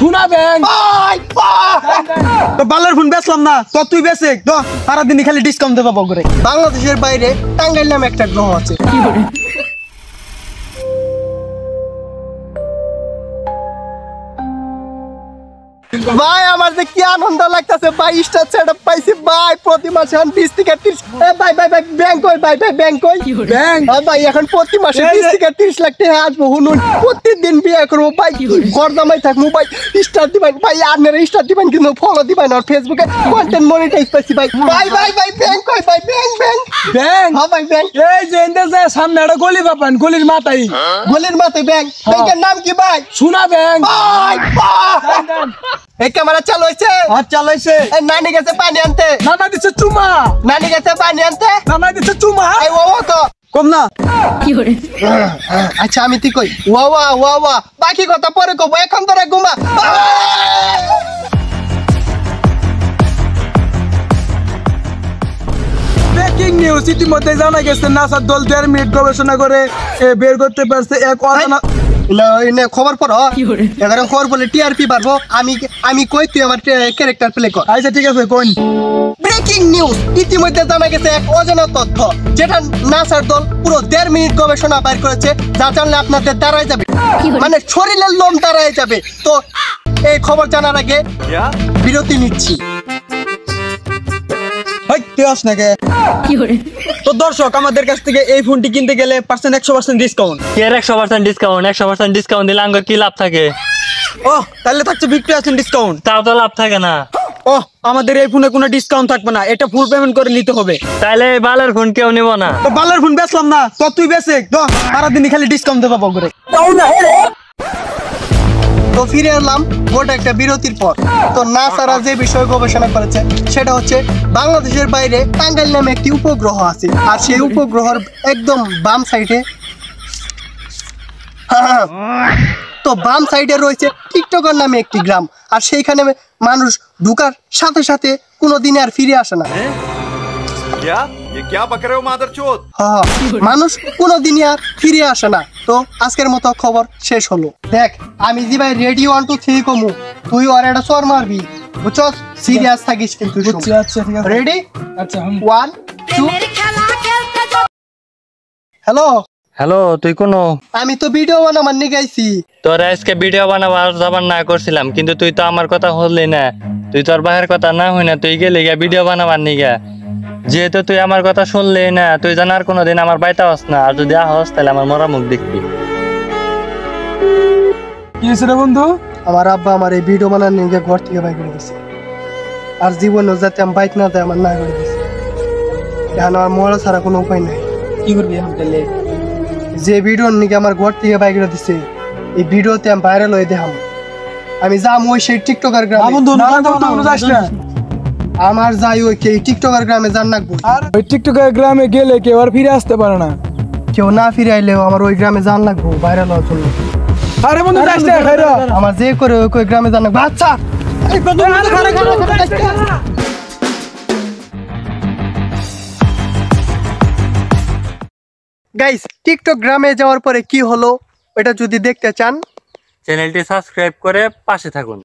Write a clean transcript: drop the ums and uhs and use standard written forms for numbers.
সোনা ব্যাংক তো বালার ফোন বেচলাম না তো তুই বেচে তো সারাদিন খালি ডিসকাউন্ট দেবা বগরে। বাংলাদেশের বাইরে টাঙ্গাইল নামে একটা গ্রহ আছে। ভাই আমার যে কি আনন্দ লাগতেছে ভাই, স্টার সেটআপ পাইছি ভাই, প্রতি মাসে 20 থেকে 30 ভাই ভাই ভাই ব্যাংক কই ভাই ভাই ব্যাংক কই ব্যাংক ভাই এখন প্রতি মাসে 20 থেকে 30 লাখ টাকা আসবো হুনুন, প্রতিদিন বিয়ে করবো ভাই, ঘর জামাই থাকবো ভাই, স্টার দিবেন ভাই, আপনারা স্টার দিবেন কিন্তু ফলো দিবেন আর ফেসবুকে কন্টেন্ট মনিটাইজ পাইছি ভাই ভাই ভাই ভাই ব্যাংক কই ভাই ব্যাংক ব্যাংক ব্যাংক হ্যাঁ ভাই ব্যাংক এই যে এন্ডে যে সামনে একটা গলি পাবেন, গলির মাথায় গলির মাথায় ব্যাংক, ব্যাংকের নাম কি ভাই? সোনা ব্যাংক। ভাই এই ক্যামেরা চালু হইছে? হাত চালাইছে। এই নানি গেছে পানি আনতে, নানা দিচ্ছে চুমা, নানি গেছে পানি আনতে, নানা দিচ্ছে চুমা। এই ও তো কম না আচ্ছা আমি ঠিক কই ওয়া ওয়া ওয়া ওয়া, বাকি কথা পরে কব, এখন তোরা ঘুমা। ব্রেকিং নিউজ, ইতিমধ্যে জানা গেছে নাসার দল 1.5 মিনিট গবেষণা করে বের করতে পারছে এক অজানা খবর পড়ো, এখন খবর বলে টিআরপি বাড়বো। আমি কই তুই আমার ক্যারেক্টার প্লে কর। আচ্ছা ঠিক আছে কোন। ব্রেকিং নিউজ, ইতিমধ্যে জানা গেছে এক অজানা তথ্য, যেটা নাসার দল পুরো 1.5 মিনিট গবেষণা বের করেছে, যা জানলে আপনাদের দাঁড়ায় যাবে, মানে শরীরের লোম দাঁড়ায় যাবে। তো এই খবর জানার আগে বিরতি নিচ্ছি। তো দর্শক আমাদের কাছ থেকে এই ফোনটি কিনতে গেলে 100% ডিসকাউন্ট। এর 100% ডিসকাউন্ট, 100% ডিসকাউন্ট দিলে আঙ্গুর কি লাভ থাকে? ও তাহলে থাকছে 50% ডিসকাউন্ট। তাও তো লাভ থাকে না। ও আমাদের এই ফোনে কোনো ডিসকাউন্ট থাকবে না, এটা ফুল পেমেন্ট করে নিতে হবে। তাইলে এই বালের ফোন কেউ নিব না। তো বালার ফোন বেচলাম না তো তুই বেচে তো সারাদিন খালি ডিসকাউন্ট দেবা বগরে। তো ফিরে এলাম গোটা একটা বিরতির পর। তো নাসারা যে বিষয়ে গবেষণা করেছে সেটা হচ্ছে বাংলাদেশের বাইরে টাঙ্গাইল নামে একটি উপগ্রহ আছে, আর সেই উপগ্রহের একদম বাম সাইডে তো বাম সাইডে রয়েছে টিকটকার নামে একটি গ্রাম, আর সেইখানে মানুষ ঢুকার সাথে সাথে কোনোদিন আর ফিরে আসে না। মানুষ কোনোদিনই আর ফিরে আসে না। তো আজকের মতো খবর শেষ হলো। দেখ আমি যে ভাই রেডি 1 2 3 কমু, তুই আর একটা সর মারবি, বুঝছস? সিরিয়াস থাকিস কিন্তু। আচ্ছা ঠিক আছে রেডি? আচ্ছা 1 2। হ্যালো হ্যালো, তুই কোন? আমি তো ভিডিও বানাবার নিয়ে গাইছি। তোর আজকে ভিডিও বানাবার যাবার না করছিলাম, কিন্তু তুই তো আমার কথা হলি না, তুই তোর বাহের কথা না হই না, তুই গেলি গা ভিডিও বানাবার নিগা। যেহেতু তুই আমার কথা শুনলি না, তুই জানার কোনোদিন আমার বাইতে হস না, আর যদি আহস তাহলে আমার মরা মুখ দেখবি। কি হয়েছে রে বন্ধু? আমার আব্বা আমার এই ভিডিও বানার নিয়ে ঘর থেকে বাইক করে দিছে, আর জীবনে যাতে আমি বাইক না দেয় আমার না করে দিছে। এখন আমার মরা ছাড়া কোনো উপায় নাই। কি করবি এখন তাহলে? যে ভিডিওর নিকে আমার ঘর থেকে বাইক করে দিছে, এই ভিডিওতে আমি ভাইরাল হয়ে দেখাম। আমি যাম ওই সেই টিকটকার গ্রামে। বন্ধু না বন্ধু যাস না। আমার যাই ওই টিকটকার গ্রামে যান নাকবো। আর ওই টিকটকের গ্রামে গেলে কেউ আর ফিরে আসতে পারে না। কেউ না ফিরে আইলেও আমার ওই গ্রামে যান লাগবো ভাইরাল হওয়ার জন্য। আরে বন্ধু যাস না খাইরো। আমার যে করে ওই গ্রামে যান লাগবো। আচ্ছা গাইস, টিকটক গ্রামে যাওয়ার পরে কি হলো ওটা যদি দেখতে চান, চ্যানেলটি সাবস্ক্রাইব করে পাশে থাকুন।